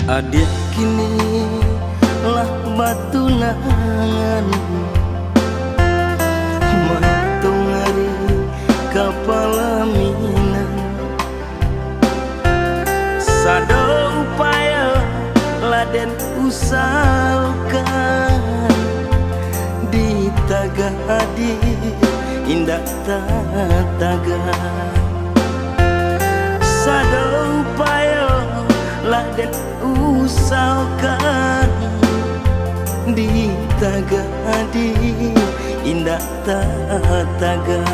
Adik kini lah batu nangan Matung hari kapala minang Sado upaya laden usahakan Di tagadi indah taga Sado upaya laden usahakan Di tagadi indah taga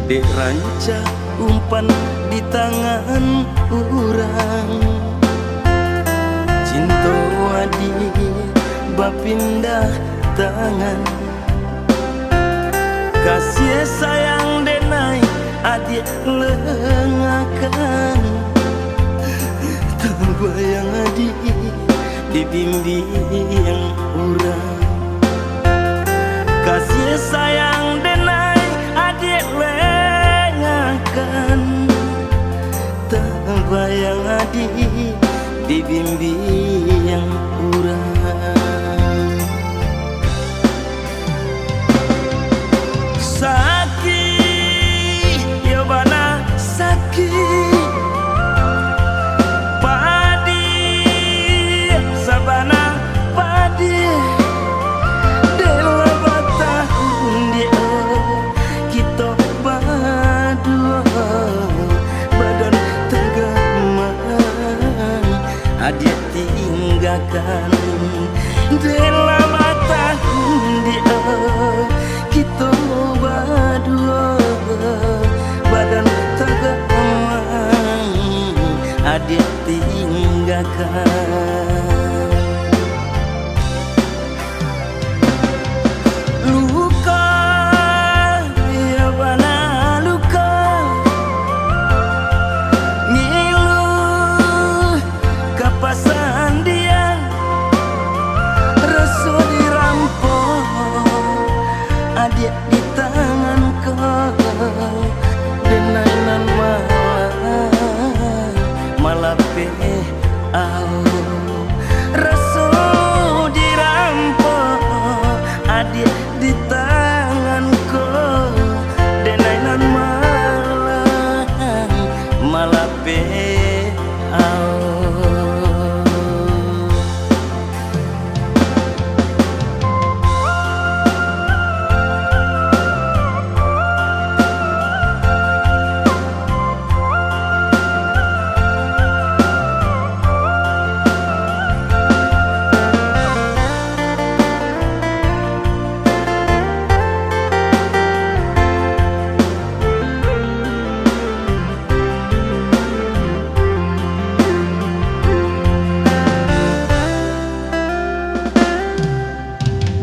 Dek ranca umpan di tangan urang Cinta adi bapindah tangan Kasih sayang denai adik lengakan Terbayang adik dibimbing urang Kasih sayang denai adik lengakan Terbayang adik dibimbing urang Sakit, ya bana sakit Padi, sabana padi Dewa batahun dia Kita berdua Badan tegaman Adik tinggalkan Dewa batahun dia Kita berdua Badan tegaman Adik tinggalkan Luka ya bana luka Ngilu kapasan dia Rasa dirampok Adik di tangan kau Denainan malah Rasa dirampok Adik di tangan kau Denainan malah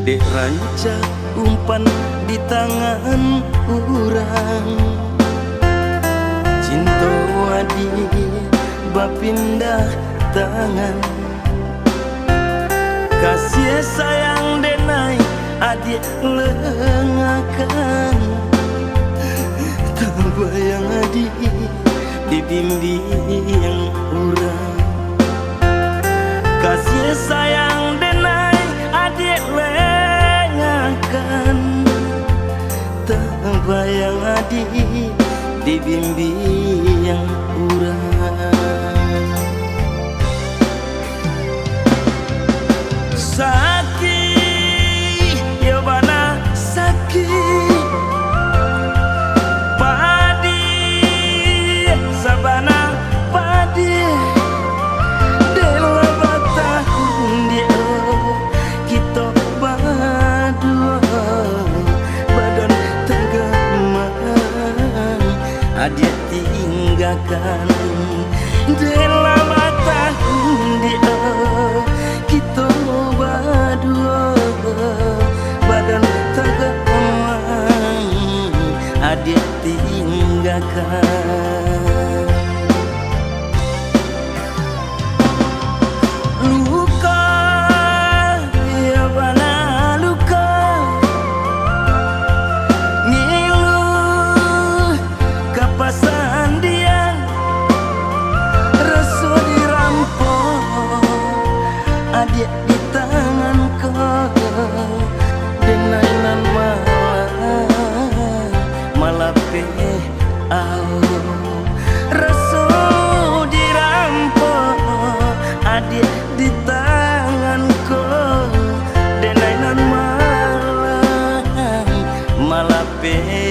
Dek ranca umpan di tangan urang Cinta adi bapindah tangan Kasih sayang denai adik lengakan Terbayang adik dibimbing urang Kasih sayang denai adik lengakan Terbayang adik dibimbing urang Sakit, ya bana sakit Padi, sabana padi Dewa batahun dia Kita berdua Badan tegaman Adik tinggalkan Dewa batahun dia Kita berdua Badan tegaman Adik tinggalkan Pasan Rasa dirampok adik di tanganku, denainan malah pe